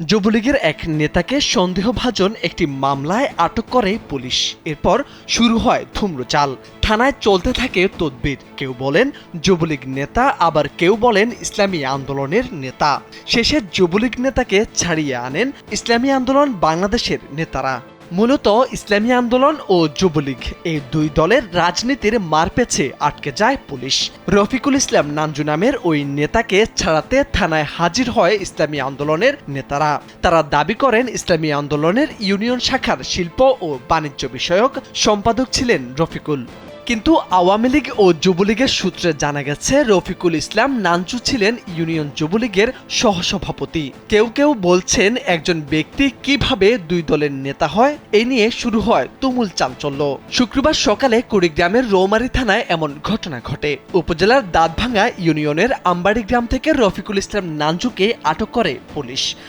যুবলীগের এক নেতাকে সন্দেহভাজন একটি মামলায় আটক করে পুলিশ। এরপর শুরু হয় ধূম্রচাল। থানায় চলতে থাকে তদবির। কেউ বলেন যুবলীগ নেতা, আবার কেউ বলেন ইসলামী আন্দোলনের নেতা। শেষে যুবলীগ নেতাকে ছাড়িয়ে আনেন ইসলামী আন্দোলন বাংলাদেশের নেতারা। মূলত ইসলামী আন্দোলন ও যুবলীগ এই দুই দলের রাজনীতির মারপেছে আটকে যায় পুলিশ। রফিকুল ইসলাম নাঞ্জু নামের ওই নেতাকে ছাড়াতে থানায় হাজির হয় ইসলামী আন্দোলনের নেতারা। তারা দাবি করেন ইসলামী আন্দোলনের ইউনিয়ন শাখার শিল্প ও বাণিজ্য বিষয়ক সম্পাদক ছিলেন রফিকুল। কিন্তু আওয়ামী লীগ ও যুবলীগের সূত্রে জানা গেছে রফিকুল ইসলাম নাঞ্জু ছিলেন ইউনিয়ন যুবলীগের সহসভাপতি। কেউ কেউ বলছেন একজন ব্যক্তি কিভাবে দুই দলের নেতা হয়, এই নিয়ে শুরু হয় তুমুল চাঞ্চল্য। শুক্রবার সকালে কুড়িগ্রামের রৌমারী থানায় এমন ঘটনা ঘটে। উপজেলার দাঁতভাঙ্গা ইউনিয়নের আমবাড়ি গ্রাম থেকে রফিকুল ইসলাম নাঞ্জুকে আটক করে পুলিশ।